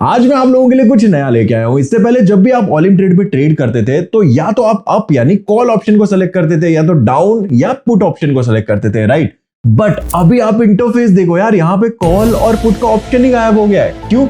आज मैं आप लोगों के लिए कुछ नया लेके आया हूं। इससे पहले जब भी आप ऑल इन ट्रेड पे ट्रेड करते थे तो या तो आप अप यानी कॉल ऑप्शन को सेलेक्ट करते थे या तो डाउन या पुट ऑप्शन को सेलेक्ट करते थे, राइट। बट अभी आप इंटरफेस देखो यार, यहाँ पे कॉल और पुट का ऑप्शन ही गायब हो गया है। क्यों?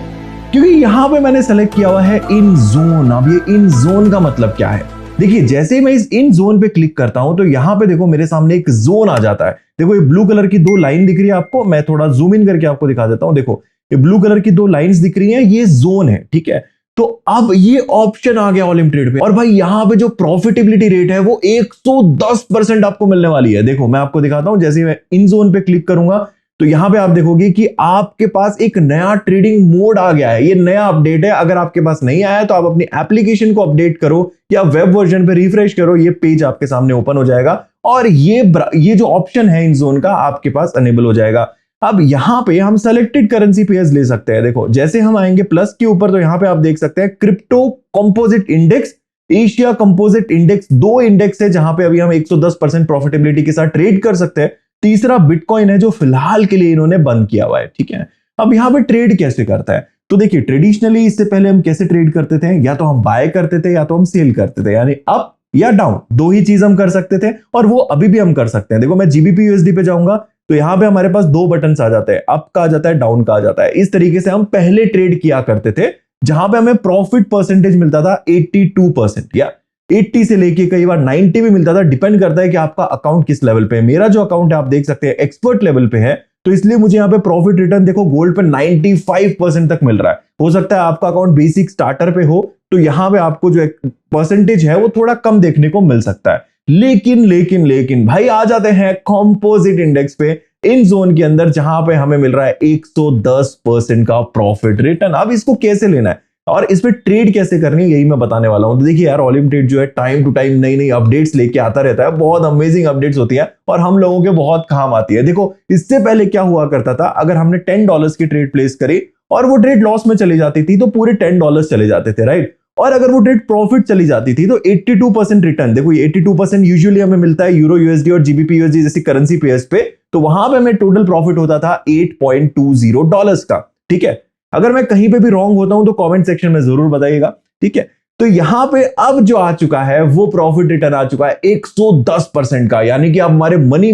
क्योंकि यहाँ पे मैंने सेलेक्ट किया हुआ है इन जोन। अब ये इन जोन का मतलब क्या है? देखिए, जैसे ही मैं इस इन जोन पे क्लिक करता हूं तो यहाँ पे देखो मेरे सामने एक जोन आ जाता है। देखो ये ब्लू कलर की दो लाइन दिख रही है आपको, मैं थोड़ा जूम इन करके आपको दिखा देता हूं। देखो ये ब्लू कलर की दो लाइंस दिख रही हैं, ये जोन है, ठीक है। तो अब ये ऑप्शन आ गया ऑल इन ट्रेड पे, और भाई यहाँ पे जो प्रॉफिटेबिलिटी रेट है वो 110% आपको मिलने वाली है। देखो मैं आपको दिखाता हूं, जैसे मैं इन जोन पे क्लिक करूंगा तो यहां पे आप देखोगे कि आपके पास एक नया ट्रेडिंग मोड आ गया है। ये नया अपडेट है। अगर आपके पास नहीं आया है तो आप अपनी एप्लीकेशन को अपडेट करो या वेब वर्जन पे रिफ्रेश करो, ये पेज आपके सामने ओपन हो जाएगा और ये जो ऑप्शन है इन जोन का आपके पास अनेबल हो जाएगा। अब यहां पे हम सेलेक्टेड करेंसी पेयर्स ले सकते हैं। देखो जैसे हम आएंगे प्लस के ऊपर तो यहां पे आप देख सकते हैं crypto composite index, Asia composite index, दो इंडेक्स है जहां पे अभी हम 110% प्रॉफिटेबिलिटी के साथ ट्रेड कर सकते हैं। तीसरा बिटकॉइन है जो फिलहाल के लिए इन्होंने बंद किया हुआ है, ठीक है। अब यहां पे ट्रेड कैसे करता है? तो देखिए ट्रेडिशनली इससे पहले हम कैसे ट्रेड करते थे, या तो हम बाय करते थे या तो हम सेल करते थे, यानी अप या डाउन, दो ही चीज हम कर सकते थे और वो अभी भी हम कर सकते हैं। देखो मैं जीबीपी यूएसडी पे जाऊंगा तो यहां पे हमारे पास दो बटन आ जाते हैं, अप का आ जाता है, डाउन का आ जाता है। इस तरीके से हम पहले ट्रेड किया करते थे जहां पे हमें प्रॉफिट परसेंटेज मिलता था 82% या 80 से लेके कई बार 90 भी मिलता था। डिपेंड करता है कि आपका अकाउंट किस लेवल पे है। मेरा जो अकाउंट है आप देख सकते हैं एक्सपर्ट लेवल पे है, तो इसलिए मुझे यहाँ पे प्रॉफिट रिटर्न देखो गोल्ड पे 95% तक मिल रहा है। हो सकता है आपका अकाउंट बेसिक स्टार्टर पे हो तो यहाँ पे आपको जो परसेंटेज है वो थोड़ा कम देखने को मिल सकता है। लेकिन भाई आ जाते हैं कंपोजिट इंडेक्स पे, इन जोन के अंदर, जहां पे हमें मिल रहा है 110% का प्रॉफिट रिटर्न। अब इसको कैसे लेना है और इस पे ट्रेड कैसे करनी है यही मैं बताने वाला हूं। तो देखिए यार, ऑल इन ट्रेड जो है टाइम टू टाइम नई नई अपडेट्स लेके आता रहता है। बहुत अमेजिंग अपडेट्स होती है और हम लोगों के बहुत काम आती है। देखो इससे पहले क्या हुआ करता था, अगर हमने $10 की ट्रेड प्लेस करी और वो ट्रेड लॉस में चली जाती थी तो पूरे $10 चले जाते थे, राइट। और अगर वो ट्रेड प्रॉफिट चली जाती थी तो 82% रिटर्न। देखो ये 82% यूजुअली हमें मिलता है यूरो यूएसडी और जीबीपी यूएसडी जैसी करेंसी पेयर्स पे, तो वहां पे हमें टोटल प्रॉफिट होता था $8.20 का, ठीक है। अगर मैं कहीं पे भी रॉन्ग होता हूं तो कमेंट सेक्शन में जरूर बताइएगा, ठीक है। तो यहां पे अब जो आ चुका है वो प्रॉफिट रिटर्न आ चुका है 110% का, यानी कि अब हमारे मनी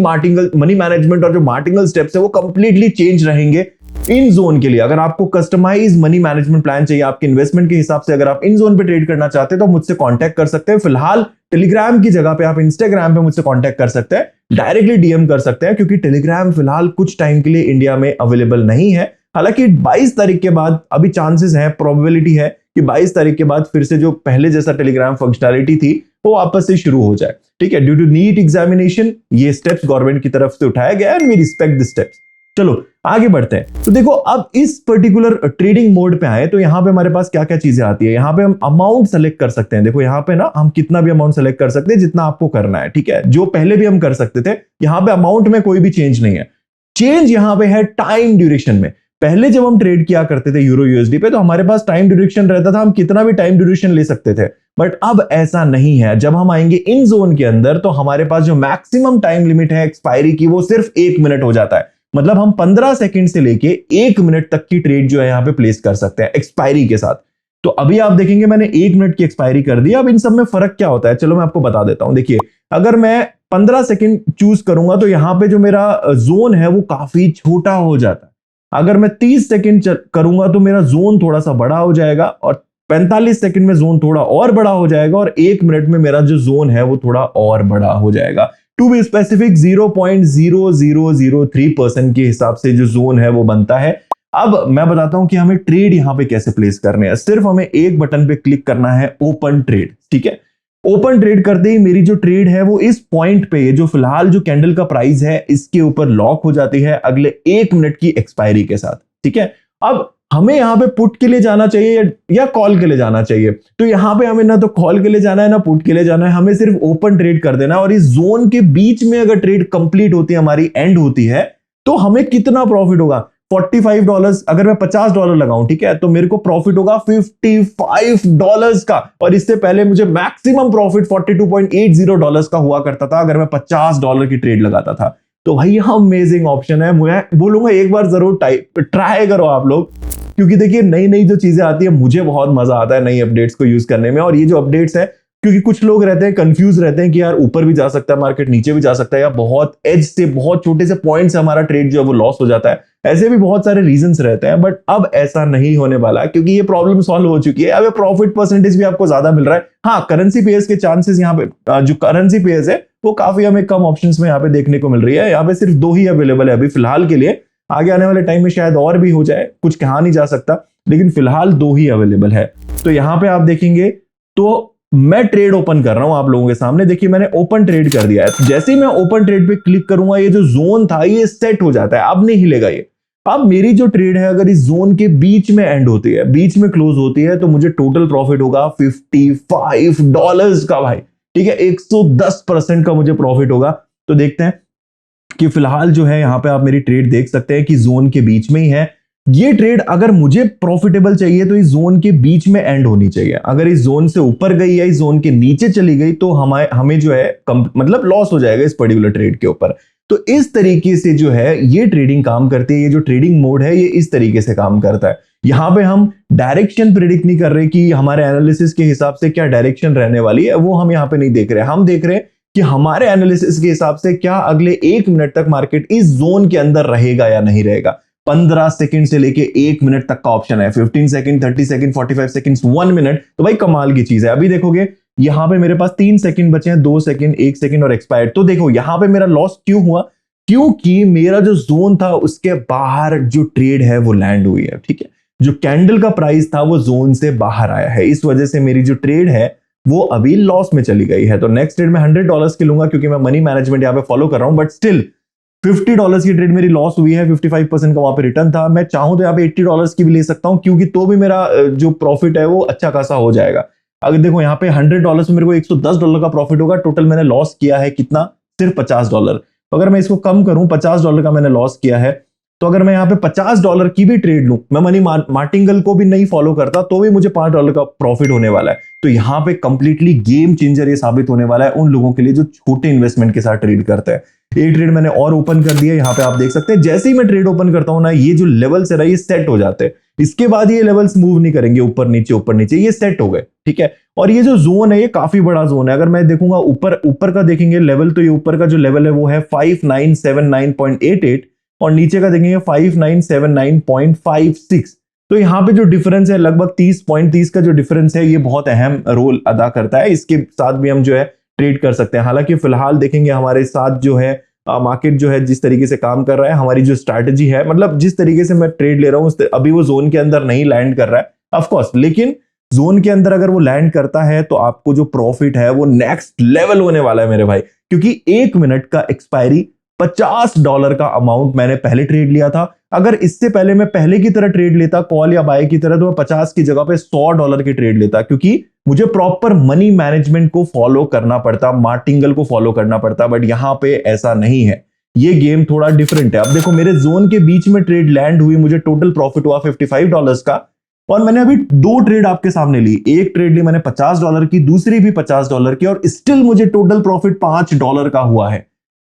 मैनेजमेंट और जो मार्टिंगल स्टेप्स है वो कंप्लीटली चेंज रहेंगे इन जोन के लिए। अगर आपको कस्टमाइज मनी मैनेजमेंट प्लान चाहिए आपके इन्वेस्टमेंट के हिसाब से, अगर आप इन जोन पे ट्रेड करना चाहते हैं तो मुझसे कांटेक्ट कर सकते हैं। फिलहाल टेलीग्राम की जगह पे आप इंस्टाग्राम पे मुझसे कांटेक्ट कर सकते हैं, डायरेक्टली डीएम कर सकते हैं, क्योंकि टेलीग्राम फिलहाल कुछ टाइम के लिए इंडिया में अवेलेबल नहीं है। हालांकि 22 तारीख के बाद अभी चांसेस है, प्रोबेबिलिटी है कि 22 तारीख के बाद फिर से जो पहले जैसा टेलीग्राम फंक्शनैलिटी थी वो वापस से शुरू हो जाए, ठीक है। ड्यू टू नीट एग्जामिनेशन ये स्टेप्स गवर्नमेंट की तरफ से उठाया गया and we respect the steps. चलो आगे बढ़ते हैं। तो देखो अब इस पर्टिकुलर ट्रेडिंग मोड पे आए तो यहाँ पे हमारे पास क्या क्या चीजें आती है। यहाँ पे हम अमाउंट सेलेक्ट कर सकते हैं। देखो यहाँ पे ना हम कितना भी अमाउंट सेलेक्ट कर सकते हैं जितना आपको करना है, ठीक है। जो पहले भी हम कर सकते थे, यहाँ पे अमाउंट में कोई भी चेंज नहीं है। चेंज यहाँ पे है टाइम ड्यूरेशन में। पहले जब हम ट्रेड किया करते थे यूरो यूएसडी पे तो हमारे पास टाइम ड्यूरेशन रहता था, हम कितना भी टाइम ड्यूरेशन ले सकते थे। बट अब ऐसा नहीं है। जब हम आएंगे इन जोन के अंदर तो हमारे पास जो मैक्सिमम टाइम लिमिट है एक्सपायरी की वो सिर्फ 1 मिनट हो जाता है। मतलब हम 15 सेकंड से लेके 1 मिनट तक की ट्रेड जो है यहाँ पे प्लेस कर सकते हैं एक्सपायरी के साथ। तो अभी आप देखेंगे मैंने 1 मिनट की एक्सपायरी कर दी। अब इन सब में फर्क क्या होता है चलो मैं आपको बता देता हूं। देखिए अगर मैं 15 सेकंड चूज करूंगा तो यहाँ पे जो मेरा जोन है वो काफी छोटा हो जाता है। अगर मैं 30 सेकंड करूंगा तो मेरा जोन थोड़ा सा बड़ा हो जाएगा और 45 सेकंड में जोन थोड़ा और बड़ा हो जाएगा और 1 मिनट में मेरा जो जोन है वो थोड़ा और बड़ा हो जाएगा। टू बी स्पेसिफिक 0.0003% के हिसाब से जो जोन है वो बनता है। अब मैं बताता हूं कि हमें ट्रेड यहां पे कैसे प्लेस करने हैं। सिर्फ हमें एक बटन पे क्लिक करना है, ओपन ट्रेड, ठीक है। ओपन ट्रेड करते ही मेरी जो ट्रेड है वो इस पॉइंट पे, जो फिलहाल जो कैंडल का प्राइस है इसके ऊपर लॉक हो जाती है अगले 1 मिनट की एक्सपायरी के साथ, ठीक है। अब हमें यहाँ पे पुट के लिए जाना चाहिए या कॉल के लिए जाना चाहिए। तो यहाँ पे हमें ना तो कॉल के लिए जाना है ना पुट के लिए जाना है, हमें सिर्फ ओपन ट्रेड कर देना है। और इस जोन के बीच में अगर ट्रेड कंप्लीट होती है, हमारी एंड होती है, तो हमें कितना प्रॉफिट होगा? $45। अगर मैं $50 लगाऊं, ठीक है, तो मेरे को प्रॉफिट होगा $55 का। और इससे पहले मुझे मैक्सिमम प्रॉफिट $42.80 का हुआ करता था अगर मैं $50 की ट्रेड लगाता था। तो भाई यह अमेजिंग ऑप्शन है। मैं बोलूंगा एक बार जरूर ट्राई करो आप लोग। क्योंकि देखिए नई नई जो चीजें आती है मुझे बहुत मजा आता है नई अपडेट्स को यूज करने में। और ये जो अपडेट्स है, क्योंकि कुछ लोग रहते हैं कंफ्यूज रहते हैं कि यार ऊपर भी जा सकता है मार्केट, नीचे भी जा सकता है, या बहुत एज से बहुत छोटे से पॉइंट से हमारा ट्रेड जो है वो लॉस हो जाता है, ऐसे भी बहुत सारे रीजंस रहते हैं। बट अब ऐसा नहीं होने वाला, क्योंकि ये प्रॉब्लम सॉल्व हो चुकी है। अब प्रॉफिट परसेंटेज भी आपको ज्यादा मिल रहा है। हाँ, करेंसी पेयर्स के चांसेस यहाँ पे, जो करेंसी पेयर्स है वो काफी हमें कम ऑप्शंस में यहाँ पे देखने को मिल रही है। यहाँ पे सिर्फ 2 ही अवेलेबल है अभी फिलहाल के लिए। आगे आने वाले टाइम में शायद और भी हो जाए, कुछ कहा नहीं जा सकता, लेकिन फिलहाल 2 ही अवेलेबल है। तो यहाँ पे आप देखेंगे तो मैं ट्रेड ओपन कर रहा हूं आप लोगों के सामने। देखिए मैंने ओपन ट्रेड कर दिया है। जैसे ही मैं ओपन ट्रेड पे क्लिक करूंगा, ये जो जोन था ये सेट हो जाता है, अब नहीं हिलेगा ये। अब मेरी जो ट्रेड है अगर इस जोन के बीच में एंड होती है, बीच में क्लोज होती है, तो मुझे टोटल प्रॉफिट होगा $55 का भाई। ठीक है, 110% का मुझे प्रॉफिट होगा। तो देखते हैं कि फिलहाल जो है यहाँ पे आप मेरी ट्रेड देख सकते हैं कि जोन के बीच में ही है। ये ट्रेड अगर मुझे प्रॉफिटेबल चाहिए तो इस जोन के बीच में एंड होनी चाहिए। अगर इस जोन से ऊपर गई या इस जोन के नीचे चली गई तो हमें जो है मतलब लॉस हो जाएगा इस पर्टिकुलर ट्रेड के ऊपर। तो इस तरीके से जो है ये ट्रेडिंग काम करती है। ये जो ट्रेडिंग मोड है ये इस तरीके से काम करता है। यहाँ पे हम डायरेक्शन प्रिडिक्ट नहीं कर रहे कि हमारे एनालिसिस के हिसाब से क्या डायरेक्शन रहने वाली है, वो हम यहाँ पे नहीं देख रहे। हम देख रहे हैं कि हमारे एनालिसिस के हिसाब से क्या अगले 1 मिनट तक मार्केट इस जोन के अंदर रहेगा या नहीं रहेगा। 15 सेकंड से लेके 1 मिनट तक का ऑप्शन है, 15 सेकंड, 30 सेकंड, 45 सेकंड, 1 मिनट। तो भाई कमाल की चीज है। अभी देखोगे यहां पे मेरे पास 3 सेकंड बचे हैं, 2 सेकंड, 1 सेकंड और एक्सपायर्ड। तो देखो यहां पे मेरा लॉस क्यों हुआ, क्योंकि मेरा जो जोन था उसके बाहर जो ट्रेड है वो लैंड हुई है। ठीक है, जो कैंडल का प्राइस था वो जोन से बाहर आया है, इस वजह से मेरी जो ट्रेड है वो अभी लॉस में चली गई है। तो नेक्स्ट ट्रेड में $100 की लूंगा, क्योंकि मैं मनी मैनेजमेंट यहाँ पे फॉलो कर रहा हूं। बट स्टिल $50 की ट्रेड मेरी लॉस हुई है, 55% का वहां पे रिटर्न था। मैं चाहूं तो यहाँ पे $80 की भी ले सकता हूं, क्योंकि तो भी मेरा जो प्रॉफिट है वो अच्छा खासा हो जाएगा। अगर देखो यहाँ पे $100 में मेरे को $110 का प्रॉफिट होगा। टोटल मैंने लॉस किया है कितना, सिर्फ $50। तो अगर मैं इसको कम करूं, $50 का मैंने लॉस किया है, तो अगर मैं यहाँ पे $50 की भी ट्रेड लूं, मैं मनी मार्टिंगल को भी नहीं फॉलो करता, तो भी मुझे $5 का प्रॉफिट होने वाला है। तो यहाँ पे कंप्लीटली गेम चेंजर ये साबित होने वाला है उन लोगों के लिए जो छोटे इन्वेस्टमेंट के साथ ट्रेड करते हैं। एक ट्रेड मैंने और ओपन कर दिया, यहाँ पे आप देख सकते हैं। जैसे ही मैं ट्रेड ओपन करता हूं ना, ये जो लेवल्स है ना ये सेट हो जाते हैं। इसके बाद ये लेवल्स मूव नहीं करेंगे ऊपर नीचे, ये सेट हो गए। ठीक है, और ये जो जोन है ये काफी बड़ा जोन है। अगर मैं देखूंगा ऊपर का देखेंगे लेवल, तो ये ऊपर का जो लेवल है वो है 5979.88 और नीचे का देखेंगे 5979.56। तो यहाँ पे जो डिफरेंस है लगभग 30 का जो डिफरेंस है ये बहुत अहम रोल अदा करता है। इसके साथ भी हम जो है ट्रेड कर सकते हैं। हालांकि फिलहाल देखेंगे हमारे साथ जो है मार्केट जो है जिस तरीके से काम कर रहा है, हमारी जो स्ट्रैटेजी है, मतलब जिस तरीके से मैं ट्रेड ले रहा हूं अभी वो जोन के अंदर नहीं लैंड कर रहा है ऑफकोर्स, लेकिन जोन के अंदर अगर वो लैंड करता है तो आपको जो प्रॉफिट है वो नेक्स्ट लेवल होने वाला है मेरे भाई। क्योंकि 1 मिनट का एक्सपायरी, $50 का अमाउंट मैंने पहले ट्रेड लिया था। अगर इससे पहले मैं पहले की तरह ट्रेड लेता कॉल या बाय की तरह, तो मैं 50 की जगह पे $100 की ट्रेड लेता, क्योंकि मुझे प्रॉपर मनी मैनेजमेंट को फॉलो करना पड़ता, मार्टिंगल को फॉलो करना पड़ता। बट यहां पे ऐसा नहीं है, ये गेम थोड़ा डिफरेंट है। अब देखो मेरे जोन के बीच में ट्रेड लैंड हुई, मुझे टोटल प्रॉफिट हुआ $55 का। और मैंने अभी 2 ट्रेड आपके सामने ली। एक ट्रेड ली मैंने $50 की, दूसरी भी $50 की, और स्टिल मुझे टोटल प्रॉफिट $5 का हुआ है।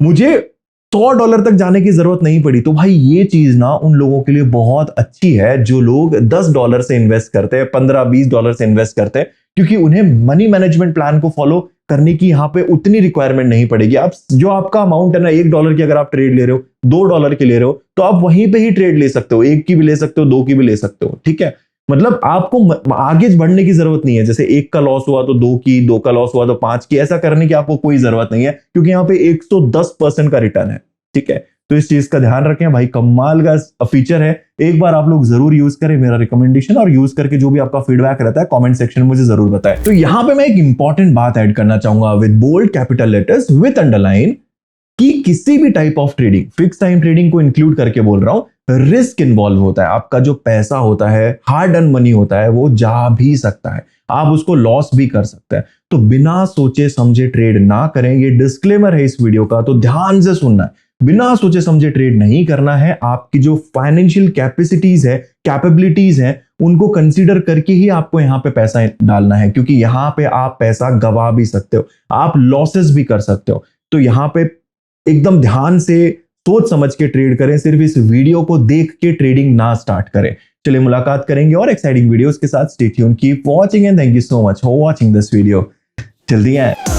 मुझे $100 तक जाने की जरूरत नहीं पड़ी। तो भाई ये चीज ना उन लोगों के लिए बहुत अच्छी है जो लोग $10 से इन्वेस्ट करते हैं, $15-20 से इन्वेस्ट करते हैं, क्योंकि उन्हें मनी मैनेजमेंट प्लान को फॉलो करने की यहाँ पे उतनी रिक्वायरमेंट नहीं पड़ेगी। आप जो आपका अमाउंट है ना, $1 की अगर आप ट्रेड ले रहे हो, $2 की ले रहे हो, तो आप वहीं पे ही ट्रेड ले सकते हो। 1 की भी ले सकते हो, 2 की भी ले सकते हो। ठीक है, मतलब आपको आगे बढ़ने की जरूरत नहीं है। जैसे 1 का लॉस हुआ तो 2 की, 2 का लॉस हुआ तो 5 की, ऐसा करने की आपको कोई जरूरत नहीं है, क्योंकि यहाँ पे 110% का रिटर्न है। ठीक है, तो इस चीज का ध्यान रखें भाई, कमाल का फीचर है। एक बार आप लोग जरूर यूज करें मेरा रिकमेंडेशन, और यूज करके जो भी आपका फीडबैक रहता है कमेंट सेक्शन में मुझे जरूर बताएं। तो यहाँ पे मैं एक इंपॉर्टेंट बात ऐड करना चाहूंगा with bold capital letters with underline, कि किसी भी type of trading, fix time trading को इंक्लूड करके बोल रहा हूं, रिस्क इन्वॉल्व होता है। आपका जो पैसा होता है, हार्ड अर्न मनी होता है, वो जा भी सकता है, आप उसको लॉस भी कर सकते हैं। तो बिना सोचे समझे ट्रेड ना करें, ये डिस्क्लेमर है इस वीडियो का, तो ध्यान से सुनना है। बिना सोचे समझे ट्रेड नहीं करना है। आपकी जो फाइनेंशियल कैपेसिटीज है, कैपेबिलिटीज है, उनको कंसीडर करके ही आपको यहाँ पे पैसा डालना है, क्योंकि यहाँ पे आप पैसा गवा भी सकते हो, आप लॉसेस भी कर सकते हो। तो यहाँ पे एकदम ध्यान से सोच समझ के ट्रेड करें, सिर्फ इस वीडियो को देख के ट्रेडिंग ना स्टार्ट करें। चलिए मुलाकात करेंगे और एक्साइटिंग वीडियोस के साथ। Stay tuned, keep watching and thank you so much for watching this video till the end.